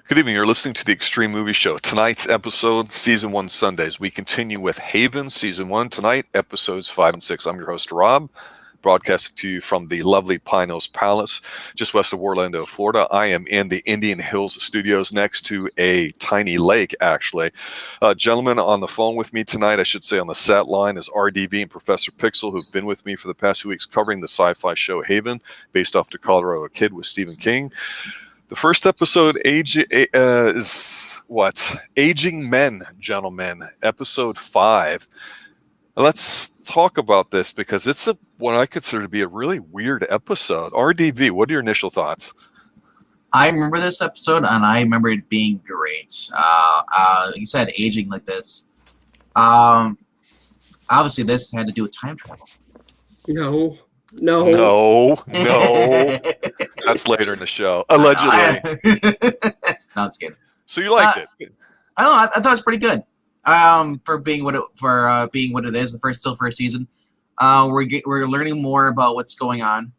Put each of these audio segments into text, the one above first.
Good evening. You're listening to the Xtreme Movie Show. Tonight's episode, Season 1 Sundays. We continue with Haven, Season 1 tonight, episodes 5 and 6. I'm your host, Rob, broadcasting to you from the lovely Pine Hills Palace, just west of Orlando, Florida. I am in the Indian Hills studios next to a tiny lake, actually. Gentlemen on the phone with me tonight, I should say on the set line, is RDV and Professor Pixel, who've been with me for the past 2 weeks covering the sci-fi show Haven, based off the Colorado Kid with Stephen King. The first episode is what? Aging Men, gentlemen. Episode 5. Let's talk about this because it's what I consider to be a really weird episode. RDV, what are your initial thoughts? I remember this episode, and I remember it being great. Like you said, aging like this. Obviously, this had to do with time travel. No. That's later in the show, allegedly. No, it's good. So you liked it? I don't know. I thought it was pretty good. For being what it is, the first season. We're learning more about what's going on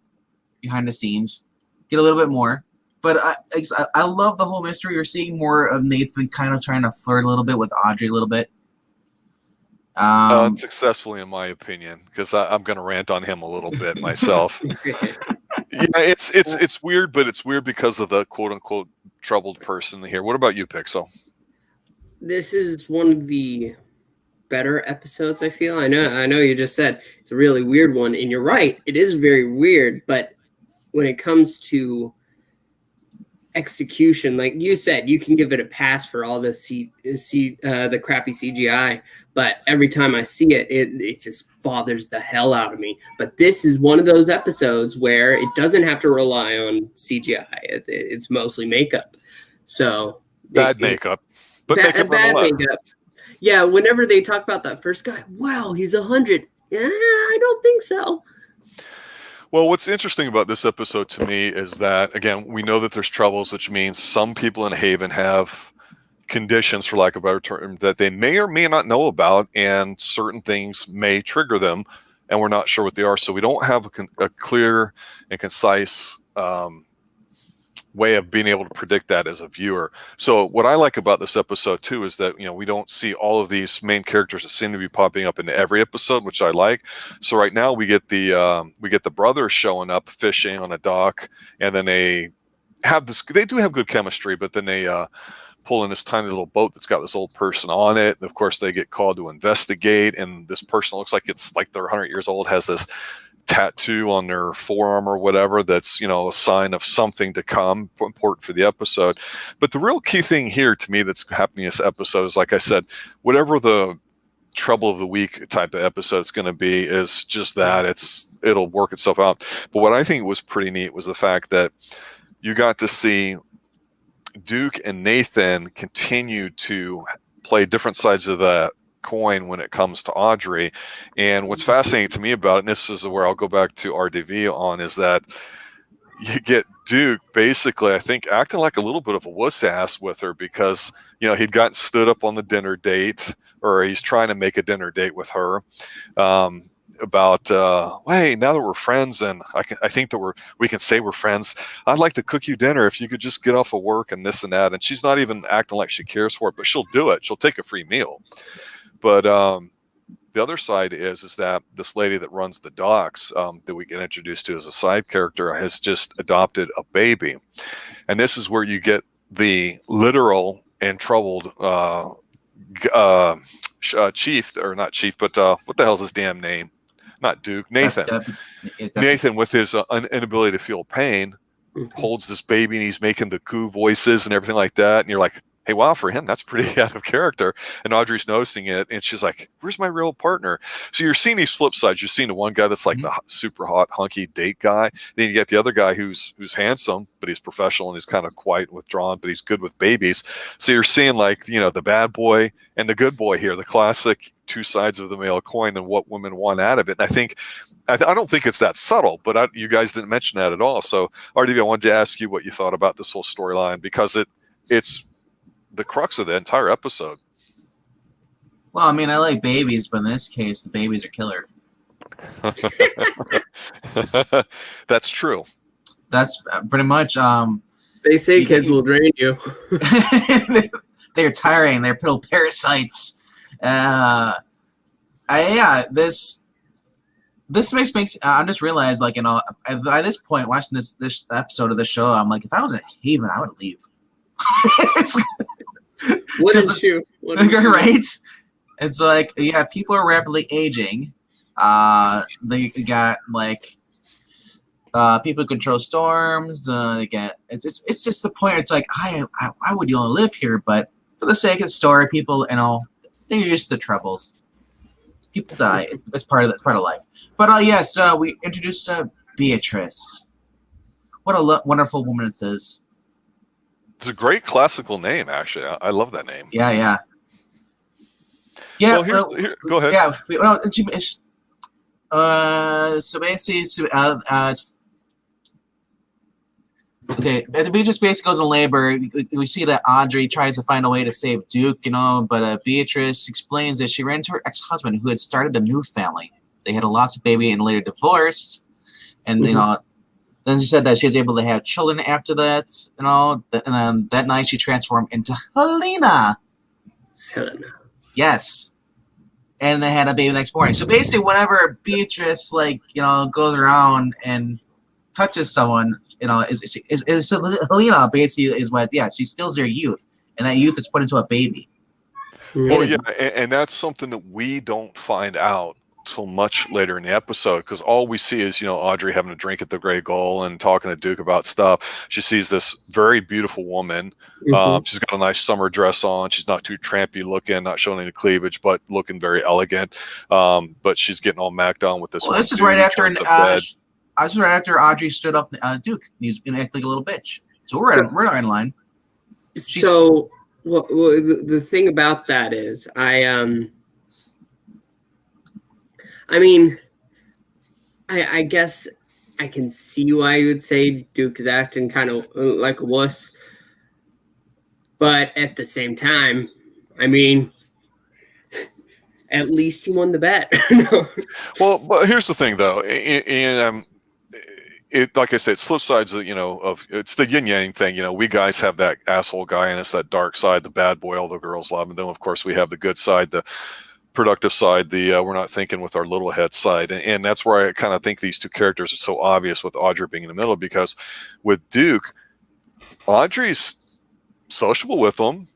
behind the scenes. Get a little bit more, but I love the whole mystery. We're seeing more of Nathan kind of trying to flirt a little bit with Audrey a little bit. Successfully, in my opinion, because I'm going to rant on him a little bit myself. Yeah, it's weird, but it's weird because of the quote unquote troubled person here. What about you, Pixel? This is one of the better episodes, I feel. I know you just said it's a really weird one, and you're right, it is very weird, but when it comes to execution, like you said, you can give it a pass for all the crappy CGI, but every time I see it, it just bothers the hell out of me. But this is one of those episodes where it doesn't have to rely on CGI. It's mostly makeup. So bad makeup. Yeah, whenever they talk about that first guy, wow, he's 100. Yeah, I don't think so. Well, what's interesting about this episode to me is that, again, we know that there's troubles, which means some people in Haven have conditions, for lack of a better term, that they may or may not know about, and certain things may trigger them, and we're not sure what they are. So we don't have a clear and concise way of being able to predict that as a viewer. So what I like about this episode too is that, we don't see all of these main characters that seem to be popping up in every episode, which I like. So right now we get the brothers showing up fishing on a dock, and then they do have good chemistry, but then they pull in this tiny little boat that's got this old person on it. And of course they get called to investigate, and this person looks like it's like they're 100 years old, has this tattoo on their forearm or whatever that's a sign of something to come, important for the episode. But the real key thing here to me that's happening in this episode is, like I said, whatever the trouble of the week type of episode it's going to be is just that it'll work itself out. But what I think was pretty neat was the fact that you got to see Duke and Nathan continue to play different sides of the coin when it comes to Audrey. And what's fascinating to me about it, and this is where I'll go back to RDV on, is that you get Duke basically, I think, acting like a little bit of a wuss ass with her because, he'd gotten stood up on the dinner date, or he's trying to make a dinner date with her about, hey, now that we're friends and I think that we can say we're friends, I'd like to cook you dinner if you could just get off of work and this and that. And she's not even acting like she cares for it, but she'll do it. She'll take a free meal. But the other side is that this lady that runs the docks that we get introduced to as a side character has just adopted a baby. And this is where you get the literal and troubled chief, or not chief, but what the hell's his damn name? Not Duke, Nathan. Nathan, with his inability to feel pain, holds this baby, and he's making the coo voices and everything like that. And you're like, hey, wow, for him, that's pretty out of character. And Audrey's noticing it, and she's like, where's my real partner? So you're seeing these flip sides. You're seeing the one guy that's like the super hot, hunky date guy. Then you get the other guy who's handsome, but he's professional, and he's kind of quiet, withdrawn, but he's good with babies. So you're seeing the bad boy and the good boy here, the classic two sides of the male coin, and what women want out of it. And I don't think it's that subtle, but you guys didn't mention that at all. So RDV, I wanted to ask you what you thought about this whole storyline, because it's the crux of the entire episode. Well, I mean, I like babies, but in this case, the babies are killer. That's true. That's pretty much They say kids will drain you. They're tiring. They're little parasites. This makes I just realized, like, by this point, watching this episode of the show, I'm like, if I was in Haven, I would leave. Wouldn't you? Right? It's like, yeah, people are rapidly aging. They got like people who control storms. They get it's just the point. It's like, why would you only live here? But for the sake of the story, people, they're used to the troubles. People die. It's part of life. But yes, we introduced Beatrice. What a wonderful woman this is. It's a great classical name, actually. I love that name. Yeah. Well, go ahead. Yeah. So basically, okay, Beatrice basically goes in labor. We see that Audrey tries to find a way to save Duke, but Beatrice explains that she ran into her ex-husband who had started a new family. They had a lost baby and later divorced. And, then she said that she was able to have children after that, and then that night she transformed into Helena. Yes. And they had a baby the next morning. So basically, whenever Beatrice, goes around and touches someone, is Helena basically is what, she steals their youth, and that youth is put into a baby. Well, and that's something that we don't find out till much later in the episode, because all we see is Audrey having a drink at the Grey Gull and talking to Duke about stuff. She sees this very beautiful woman. She's got a nice summer dress on. She's not too trampy looking, not showing any cleavage, but looking very elegant. But she's getting all macked on with this. Well, this is right after right after Audrey stood up Duke. He's gonna act like a little bitch. So we're in line. So the thing about that is, I guess I can see why you would say Duke is acting kind of like a wuss. But at the same time, at least he won the bet. Well, but here's the thing, though. Like I said, it's flip sides of, it's the yin yang thing. We guys have that asshole guy and it's that dark side, the bad boy all the girls love. And then, of course, we have the good side, the productive side, the we're not thinking with our little head side, and that's where I kind of think these two characters are so obvious, with Audrey being in the middle, because with Duke, Audrey's sociable with him.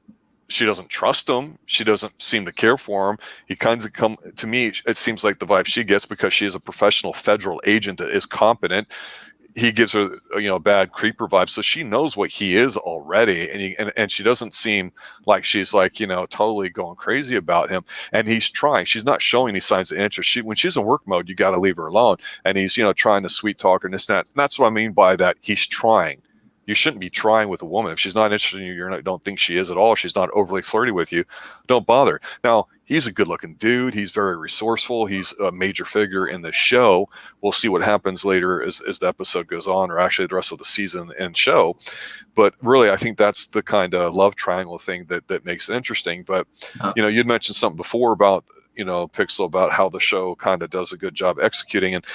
She doesn't trust him. She doesn't seem to care for him. He kind of to me, it seems like the vibe she gets, because she is a professional federal agent that is competent. He gives her, bad creeper vibes, so she knows what he is already, and she doesn't seem like she's totally going crazy about him. And he's trying. She's not showing any signs of interest. When she's in work mode, you got to leave her alone. And he's trying to sweet talk her and this and that. And that's what I mean by that. He's trying. You shouldn't be trying with a woman. If she's not interested in you, you don't think she is at all, she's not overly flirty with you, don't bother. Now, he's a good-looking dude. He's very resourceful. He's a major figure in the show. We'll see what happens later as the episode goes on, or actually the rest of the season and show. But really, I think that's the kind of love triangle thing that makes it interesting. But, you'd mentioned something before about, Pixel, about how the show kind of does a good job executing. And,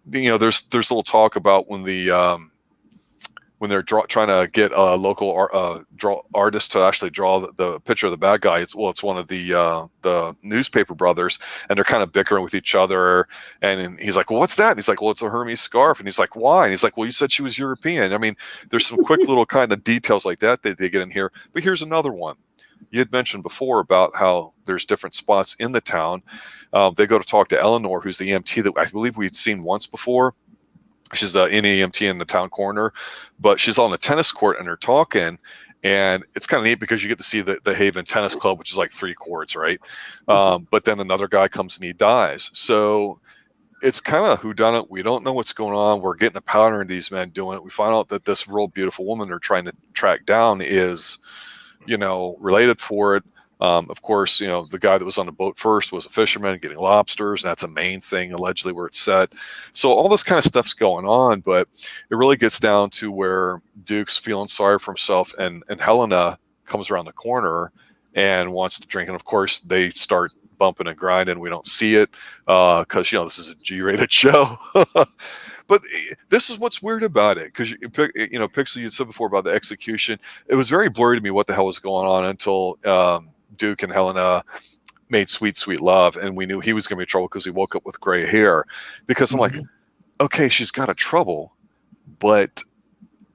there's a little talk about when they're trying to get a local artist to actually draw the picture of the bad guy. It's one of the newspaper brothers, and they're kind of bickering with each other. And he's like, "Well, what's that?" And he's like, "Well, it's a Hermes scarf." And he's like, "Why?" And he's like, "Well, you said she was European." There's some quick little kind of details like that they get in here. But here's another one. You had mentioned before about how there's different spots in the town. They go to talk to Eleanor, who's the EMT that I believe we'd seen once before. She's the NEMT in the town corner, but she's on the tennis court and they're talking, and it's kind of neat because you get to see the Haven Tennis Club, which is like 3 courts, right? But then another guy comes and he dies. So it's kind of whodunit. We don't know what's going on. We're getting a pattern of these men doing it. We find out that this real beautiful woman they're trying to track down is, related for it. Of course, the guy that was on the boat first was a fisherman getting lobsters, and that's a main thing, allegedly, where it's set. So all this kind of stuff's going on, but it really gets down to where Duke's feeling sorry for himself, and Helena comes around the corner and wants to drink. And, of course, they start bumping and grinding. We don't see it because, this is a G-rated show. But this is what's weird about it, because Pixel, you said before about the execution. It was very blurry to me what the hell was going on until Duke and Helena made sweet, sweet love, and we knew he was going to be in trouble because he woke up with gray hair. Because I'm like, okay, she's got a trouble, but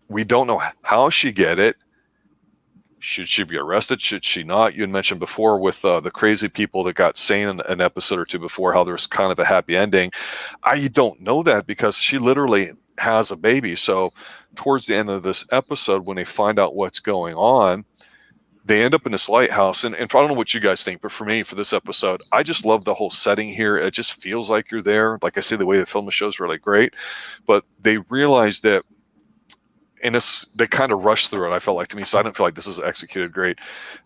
we don't know how she get it. Should she be arrested? Should she not? You had mentioned before with the crazy people that got sane in an episode or two before, how there's kind of a happy ending. I don't know that because she literally has a baby. So towards the end of this episode, when they find out what's going on, they end up in this lighthouse. And I don't know what you guys think, but for me, for this episode, I just love the whole setting here. It just feels like you're there. Like I say, the way they film the show is really great. But they realized that, and they kind of rushed through it, I felt like, to me, so I don't feel like this is executed great,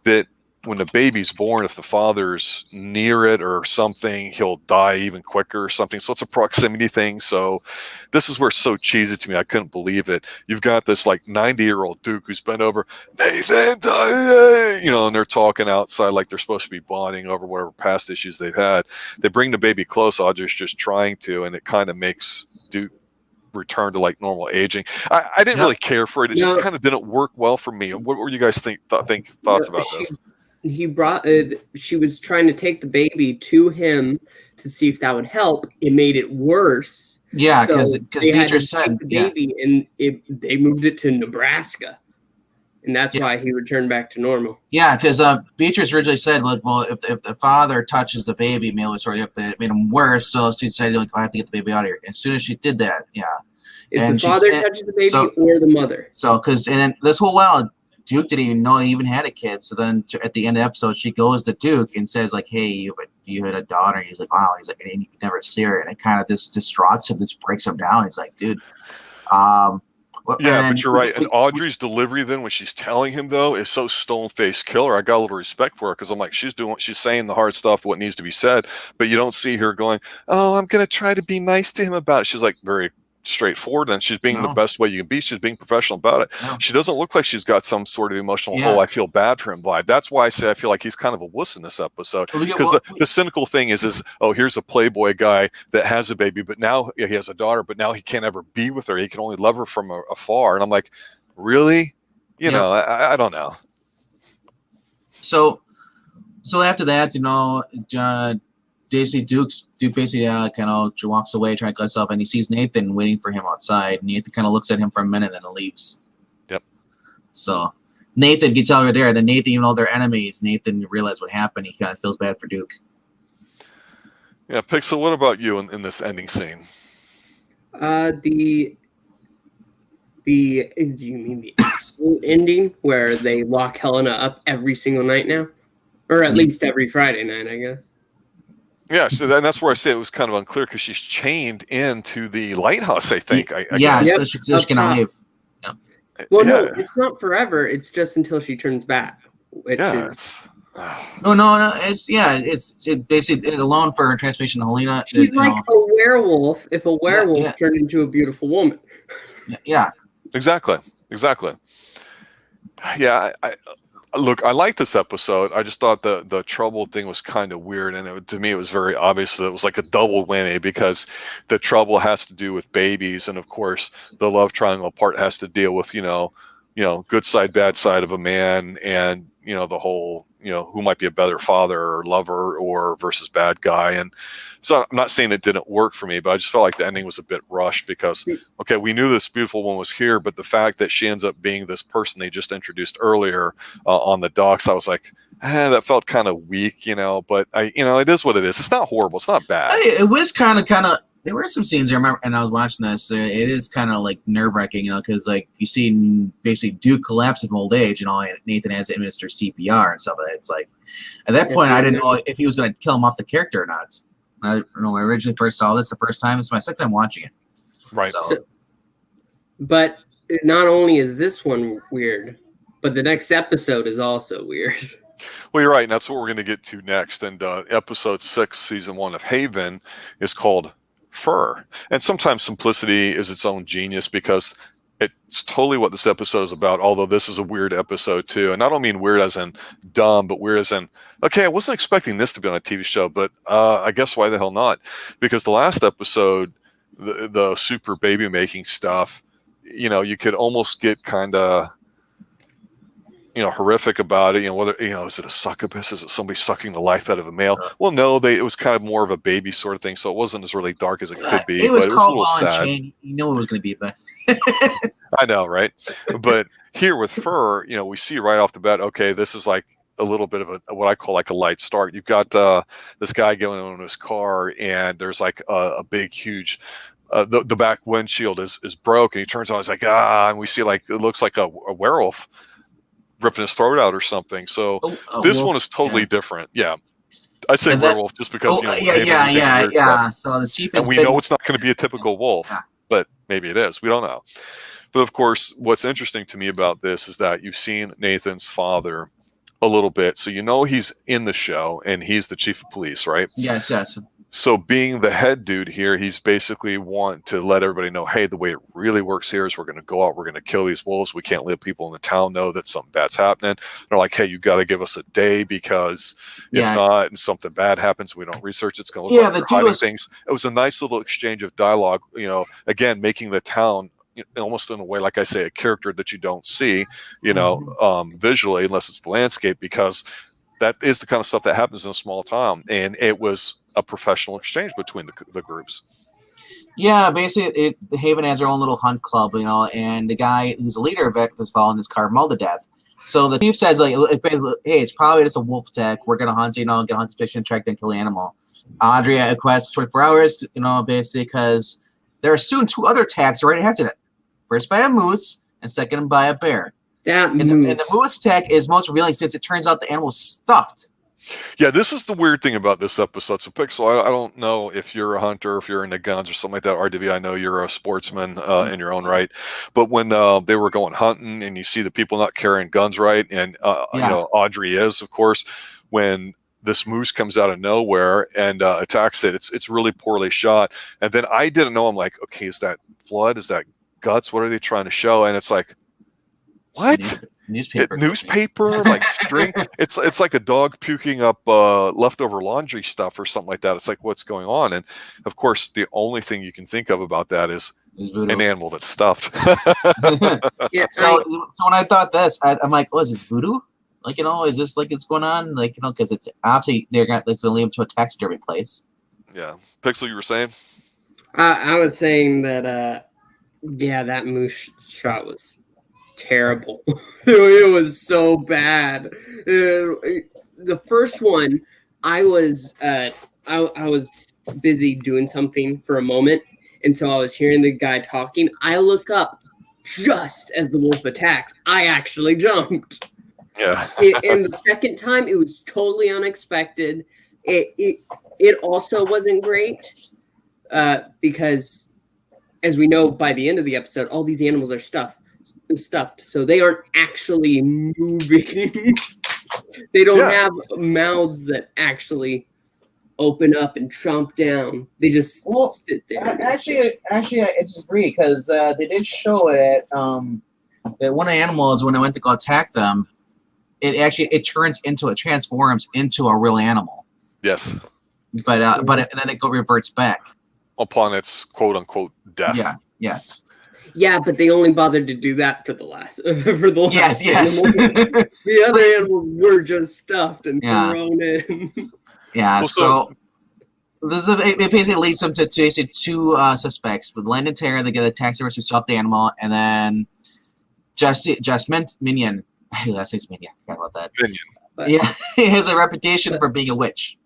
that when the baby's born, if the father's near it or something, he'll die even quicker or something. So it's a proximity thing. So this is where it's so cheesy to me. I couldn't believe it. You've got this like 90-year-old Duke who's bent over, Nathan, and they're talking outside like they're supposed to be bonding over whatever past issues they've had. They bring the baby close. Audrey's just trying to, and it kind of makes Duke return to like normal aging. I didn't really care for it. It just kind of didn't work well for me. What were you guys thoughts about this? She was trying to take the baby to him to see if that would help. It made it worse. Yeah, because Beatrice said the baby, and they moved it to Nebraska, and that's why he returned back to normal. Yeah, because Beatrice originally said, "Look, well, if the father touches the baby, it made him worse." So she said, "Like, I have to get the baby out of here." As soon as she did that, if the father touches the baby or the mother. So, and then this whole while, Duke didn't even know he even had a kid. So then at the end of the episode, she goes to Duke and says, like, "Hey, you had a daughter." And he's like, "Wow." He's like, "And you can never see her." And it kind of just distraughts him, just breaks him down. He's like, "Dude." But you're right. And Audrey's delivery then, when she's telling him, though, is so stone-faced killer. I got a little respect for her because I'm like, she's saying the hard stuff, what needs to be said, but you don't see her going, "Oh, I'm going to try to be nice to him about it." She's like very straightforward, and she's being the best way you can be. She's being professional about it. She doesn't look like she's got some sort of emotional "oh, I feel bad for him" vibe. That's why I say I feel like he's kind of a wuss in this episode, because the cynical thing is oh, here's a playboy guy that has a baby, but now he has a daughter, but now he can't ever be with her. He can only love her from afar. And I'm like, really? I don't know. So after that, Duke basically kind of walks away, trying to cut himself, and he sees Nathan waiting for him outside. And Nathan kind of looks at him for a minute, and then leaves. Yep. So Nathan gets out right there, and then Nathan, even though they're enemies, Nathan realized what happened. He kind of feels bad for Duke. Yeah, Pixel, what about you in this ending scene? Do you mean the absolute ending where they lock Helena up every single night now, or at least every Friday night, I guess? Yeah, so that's where I say it was kind of unclear because she's chained into the lighthouse, I think. So she can leave. Yeah. Well, no, it's not forever. It's just until she turns back. No. It's basically alone for her transformation to Helena. She's like a werewolf if a werewolf turned into a beautiful woman. Yeah. Exactly. Yeah, Look, I like this episode. I just thought the trouble thing was kind of weird, and to me, it was very obvious that it was like a double whammy because the trouble has to do with babies, and of course, the love triangle part has to deal with good side, bad side of a man, and the whole who might be a better father or lover or versus bad guy. And so I'm not saying it didn't work for me, but I just felt like the ending was a bit rushed because, okay, we knew this beautiful one was here, but the fact that she ends up being this person they just introduced earlier on the docks, I was like, that felt kind of weak, but it is what it is. It's not horrible. It's not bad. It was kind of, there were some scenes I remember, and I was watching this. It is kind of like nerve-wracking, because like you see basically Duke collapse from old age, and Nathan has to administer CPR and stuff like that. It's like at that point I didn't know if he was going to kill him off the character or not. I originally first saw this the first time. It's my second time watching it. Right. But not only is this one weird, but the next episode is also weird. Well, you're right, and that's what we're going to get to next. And episode 6, season 1 of Haven is called Fur. And sometimes simplicity is its own genius because it's totally what this episode is about, although this is a weird episode too. And I don't mean weird as in dumb, but weird as in, okay, I wasn't expecting this to be on a TV show, but I guess why the hell not? Because the last episode, the super baby making stuff, you could almost get kind of, horrific about it. Whether, is it a succubus? Is it somebody sucking the life out of a male? Well, no, it was kind of more of a baby sort of thing. So it wasn't as really dark as it could be. It was but called it was a Ball little and sad. Chain. You know it was going to be, but I know, right? But here with Fur, we see right off the bat, okay, this is like a little bit of what I call like a light start. You've got this guy going on his car, and there's like a big, huge, the back windshield is broke, and he turns on, he's like, and we see like, it looks like a werewolf ripping his throat out or something. So this wolf, one is totally different. Yeah. I say werewolf just because, yeah. So the chief is, and we know it's not going to be a typical wolf, but maybe it is. We don't know. But of course, what's interesting to me about this is that you've seen Nathan's father a little bit, so he's in the show, and he's the chief of police, right? Yes. So being the head dude here, he's basically want to let everybody know, hey, the way it really works here is we're going to go out, we're going to kill these wolves. We can't let people in the town know that something bad's happening. They're like, hey, you got to give us a day, because if not, and something bad happens, we don't research, it's going to look like we're hiding things. It was a nice little exchange of dialogue, again, making the town almost in a way, like I say, a character that you don't see, visually, unless it's the landscape, because that is the kind of stuff that happens in a small town. And it was a professional exchange between the groups. Yeah, basically, Haven has their own little hunt club, and the guy who's the leader of it was following this car mauled to death. So the chief says, like, hey, it's probably just a wolf attack. We're gonna hunt, get a hunt suspicion, track, then kill the animal. Audrey requests 24 hours, basically because there are soon 2 other attacks right after that. First by a moose, and second by a bear. And the moose attack is most revealing, since it turns out the animal's stuffed. Yeah, this is the weird thing about this episode. So, Pixel, I don't know if you're a hunter, if you're into guns or something like that. RW, I know you're a sportsman in your own right. But when they were going hunting, and you see the people not carrying guns right, and Audrey is, of course, when this moose comes out of nowhere and attacks it, it's really poorly shot. And then I didn't know. I'm like, okay, is that blood? Is that guts? What are they trying to show? And it's like, what? Newspaper, like string. It's like a dog puking up leftover laundry stuff or something like that. It's like, what's going on? And of course, the only thing you can think of about that is an animal that's stuffed. So when I thought this, I'm like, is this voodoo? Like, is this like it's going on? Like, because it's obviously they're going to lead them to a taxidermy place. Yeah, Pixel, you were saying? I was saying that that moose shot was terrible. It was so bad. The first one, I was busy doing something for a moment, and so I was hearing the guy talking. I look up just as the wolf attacks. I actually jumped. Yeah. And the second time, it was totally unexpected. It also wasn't great because, as we know by the end of the episode, all these animals are stuffed, so they aren't actually moving. They don't have mouths that actually open up and chomp down. They just sit there. Actually, I disagree, because they did show it that one of the animals, when I went to go attack them, it transforms into a real animal. Yes. But then it reverts back upon its quote unquote death. Yeah. Yes. Yeah, but they only bothered to do that for the last. Yes. The other animals were just stuffed and thrown in. Yeah. So it basically leads them to two suspects with Landon Terra. They get a taxidermist who stuffed the animal, and then just Minion. Last name's Minion. I forgot about that. Minion. He has a reputation for being a witch.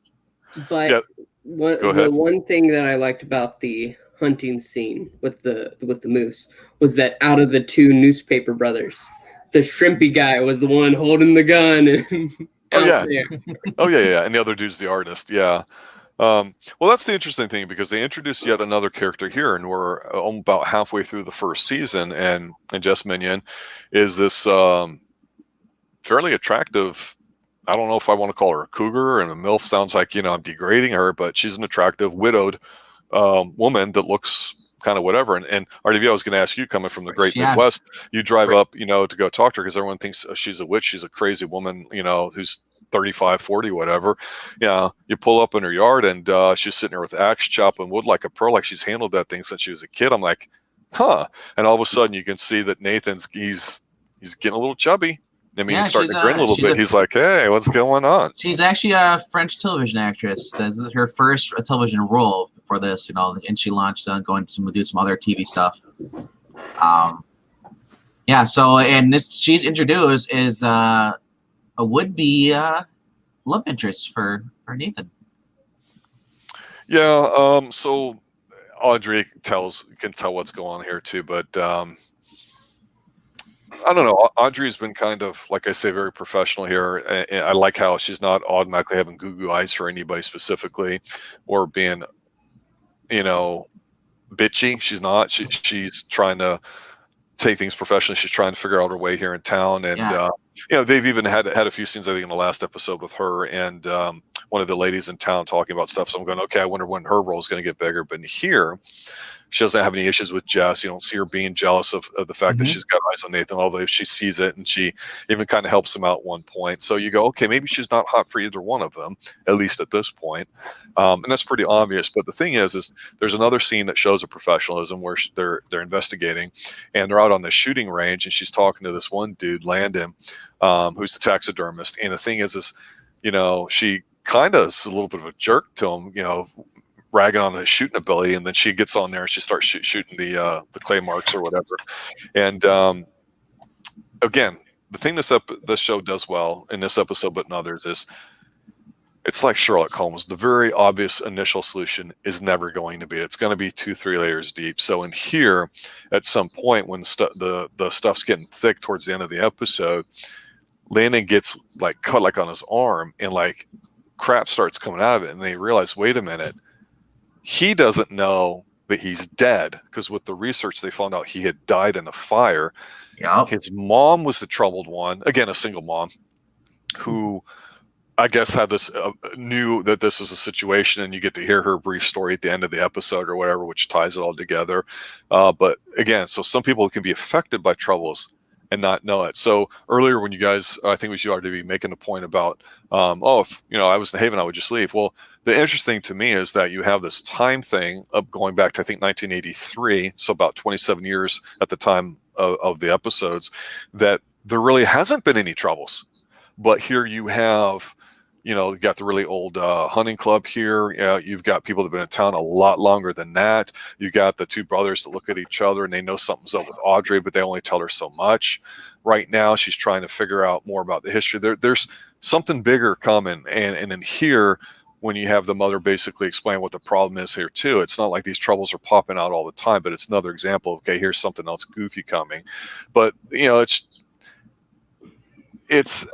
But the one thing that I liked about the hunting scene with the moose was that out of the 2 newspaper brothers, the shrimpy guy was the one holding the gun and there. And the other dude's the artist. Well, that's the interesting thing, because they introduced yet another character here, and we're about halfway through the first season, and Jess Minion is this fairly attractive, I don't know if I want to call her a cougar, and a MILF sounds like, I'm degrading her, but she's an attractive widowed woman that looks kind of whatever. And RDV, I was going to ask you, coming from the great Midwest, you drive up, to go talk to her, because everyone thinks she's a witch, she's a crazy woman, who's 35, 40, whatever. You pull up in her yard and she's sitting there with axe chopping wood like a pro, like she's handled that thing since she was a kid. I'm like, huh. And all of a sudden you can see that Nathan's he's getting a little chubby. I mean, he's starting to grin a little bit. He's like, hey, what's going on? She's actually a French television actress. This is her first television role before this, and she launched on going to do some other TV stuff. So, and this she's introduced is a would-be love interest for Nathan. Yeah, so Audrey can tell what's going on here too, but I don't know. Audrey's been kind of, like I say, very professional here. And I like how she's not automatically having goo-goo eyes for anybody specifically or being, bitchy. She's not. She's trying to take things professionally. She's trying to figure out her way here in town. And, they've even had a few scenes, I think, in the last episode with her and one of the ladies in town talking about stuff. So I'm going, okay, I wonder when her role is going to get bigger. But here, she doesn't have any issues with Jess. You don't see her being jealous of the fact that she's got eyes on Nathan, although she sees it and she even kind of helps him out at one point. So you go, okay, maybe she's not hot for either one of them, at least at this point. And that's pretty obvious. But the thing is there's another scene that shows a professionalism where they're investigating and they're out on the shooting range and she's talking to this one dude, Landon, who's the taxidermist. And the thing is she kind of is a little bit of a jerk to him, ragging on his shooting ability, and then she gets on there and she starts shooting the clay marks or whatever. And again, the thing this show does well in this episode, but in others, is it's like Sherlock Holmes. The very obvious initial solution is never going to be. It's going to be 2-3 layers deep. So in here, at some point when the stuff's getting thick towards the end of the episode, Landon gets like cut like on his arm, and like crap starts coming out of it, and they realize, wait a minute. He doesn't know that he's dead because with the research, they found out he had died in a fire. Yep. His mom was the troubled one. Again, a single mom who I guess had this knew that this was a situation, and you get to hear her brief story at the end of the episode or whatever, which ties it all together. But again, so some people can be affected by troubles and not know it. So earlier when you guys, I think it was you, Audrey, making a point about, if I was in Haven, I would just leave. Well, the interesting to me is that you have this time thing of going back to, I think, 1983, so about 27 years at the time of the episodes, that there really hasn't been any troubles. But here you have, you got the really old hunting club here. You've got people that have been in town a lot longer than that. You got the two brothers that look at each other and they know something's up with Audrey, but they only tell her so much. Right now, she's trying to figure out more about the history. There's something bigger coming. And then here, when you have the mother basically explain what the problem is here too, it's not like these troubles are popping out all the time, but it's another example of, okay, here's something else goofy coming. But, it's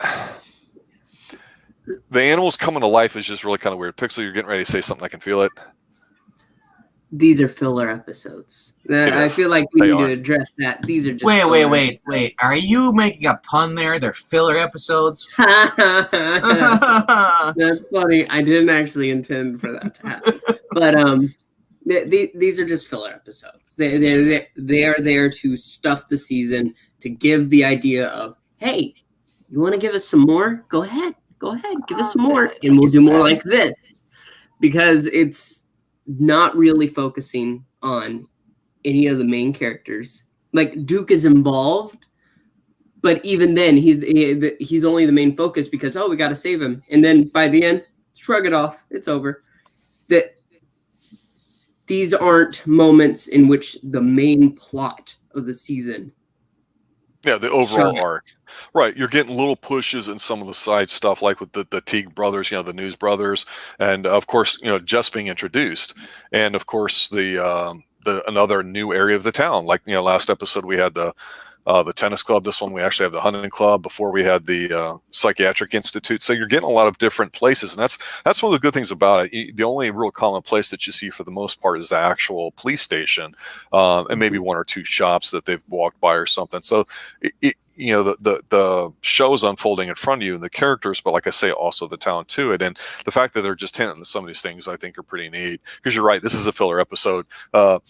the animals coming to life is just really kind of weird. Pixel, you're getting ready to say something. I can feel it. These are filler episodes. I feel like we need to address that. These are just wait. Are you making a pun there? They're filler episodes? That's funny. I didn't actually intend for that to happen. But these are just filler episodes. They are there to stuff the season, to give the idea of, hey, you want to give us some more? Go ahead, give us some more, and we'll do more like this. Because it's not really focusing on any of the main characters. Like, Duke is involved, but even then, he's only the main focus because, we got to save him. And then by the end, shrug it off. It's over. These aren't moments in which the main plot of the season. Yeah, the overall arc. Right. You're getting little pushes in some of the side stuff, like with the Teague brothers, the News brothers. And of course, just being introduced. And of course, the another new area of the town. Like, last episode we had the tennis club. This one we actually have the hunting club. Before we had the psychiatric institute. So you're getting a lot of different places, and that's one of the good things about it. The only real common place that you see for the most part is the actual police station, and maybe one or two shops that they've walked by or something. So the show's unfolding in front of you and the characters, but like I say, also the talent to it. And the fact that they're just hinting at some of these things, I think, are pretty neat. Because you're right, this is a filler episode. The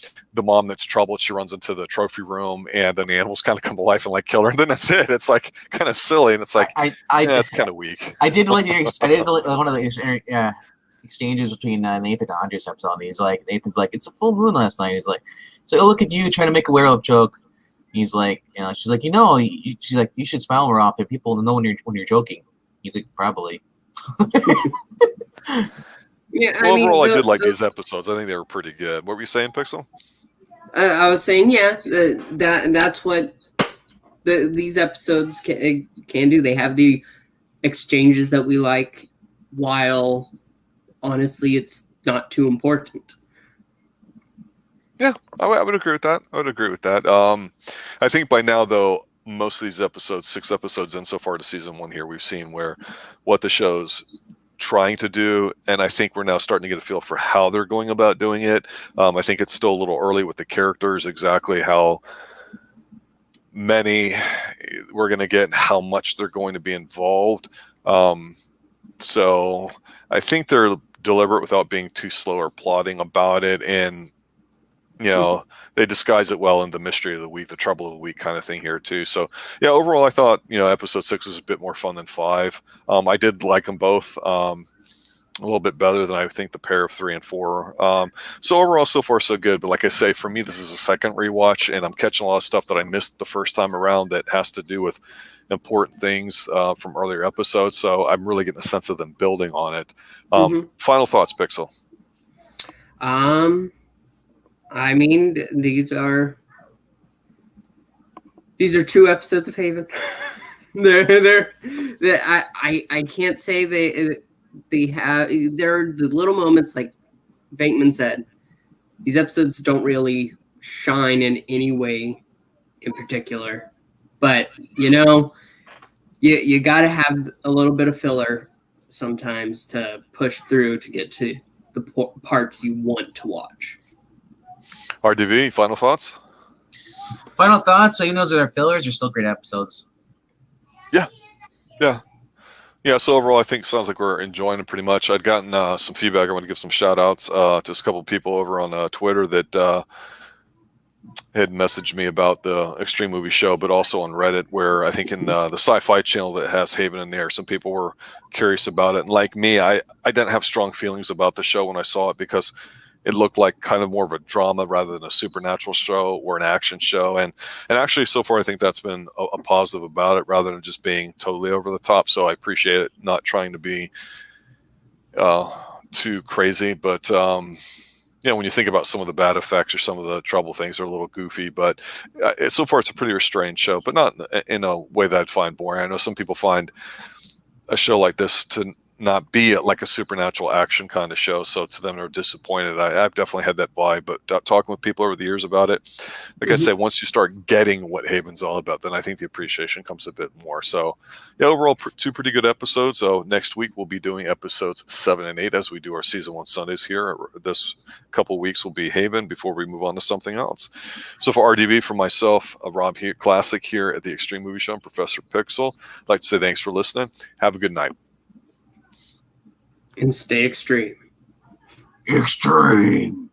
mom that's troubled, she runs into the trophy room, and then the animals kind of come to life and like kill her, and then that's it. It's like kind of silly, and it's like it's kind of weak. I did like one of the exchanges between Nathan and Andre's episode. And he's like, Nathan's like, it's a full moon last night. He's like, so look at you trying to make a werewolf joke. He's like, she's like, she's like, you should smile more often. People know when you're joking. He's like, probably. Yeah, well, overall, I did like these episodes. I think they were pretty good. What were you saying, Pixel? I was saying, that's what these episodes can do. They have the exchanges that we like, while honestly, it's not too important. Yeah, I would agree with that. I think by now, though, most of these episodes, 6 episodes in so far to season 1 here, we've seen what the show's trying to do, and I think we're now starting to get a feel for how they're going about doing it. I think it's still a little early with the characters, exactly how many we're going to get and how much they're going to be involved. So I think they're deliberate without being too slow or plotting about it, and they disguise it well in the mystery of the week, the trouble of the week kind of thing here too. So yeah, overall, I thought episode 6 was a bit more fun than 5. I did like them both a little bit better than I think the pair of 3 and 4. So overall, so far so good. But like I say, for me, this is a second rewatch, and I'm catching a lot of stuff that I missed the first time around that has to do with important things from earlier episodes. So I'm really getting a sense of them building on it. Final thoughts, Pixel. I mean, these are 2 episodes of Haven. I can't say they have. There are the little moments, like Bankman said. These episodes don't really shine in any way in particular, but you got to have a little bit of filler sometimes to push through to get to the parts you want to watch. RDV, final thoughts? Final thoughts. So even those that are fillers, are still great episodes. Yeah. So overall, I think it sounds like we're enjoying it pretty much. I'd gotten some feedback. I want to give some shout outs to a couple of people over on Twitter that had messaged me about the Xtreme movie show, but also on Reddit, where I think in the sci-fi channel that has Haven in there, some people were curious about it. And like me, I didn't have strong feelings about the show when I saw it, because it looked like kind of more of a drama rather than a supernatural show or an action show. And actually, so far, I think that's been a positive about it, rather than just being totally over the top. So I appreciate it, not trying to be too crazy. But, when you think about some of the bad effects or some of the trouble things, are a little goofy. But so far, it's a pretty restrained show, but not in a way that I'd find boring. I know some people find a show like this to not be like a supernatural action kind of show, so to them they're disappointed. I've definitely had that vibe, but talking with people over the years about it, like I say, once you start getting what Haven's all about, then I think the appreciation comes a bit more. So yeah, overall 2 pretty good episodes. So next week we'll be doing episodes 7 and 8 as we do our season 1 Sundays here. This couple weeks will be Haven before we move on to something else. So for RDV, for myself, Rob here, Classic here at the Xtreme Movie Show, and Professor Pixel, I'd like to say thanks for listening. Have a good night. And stay extreme. Extreme.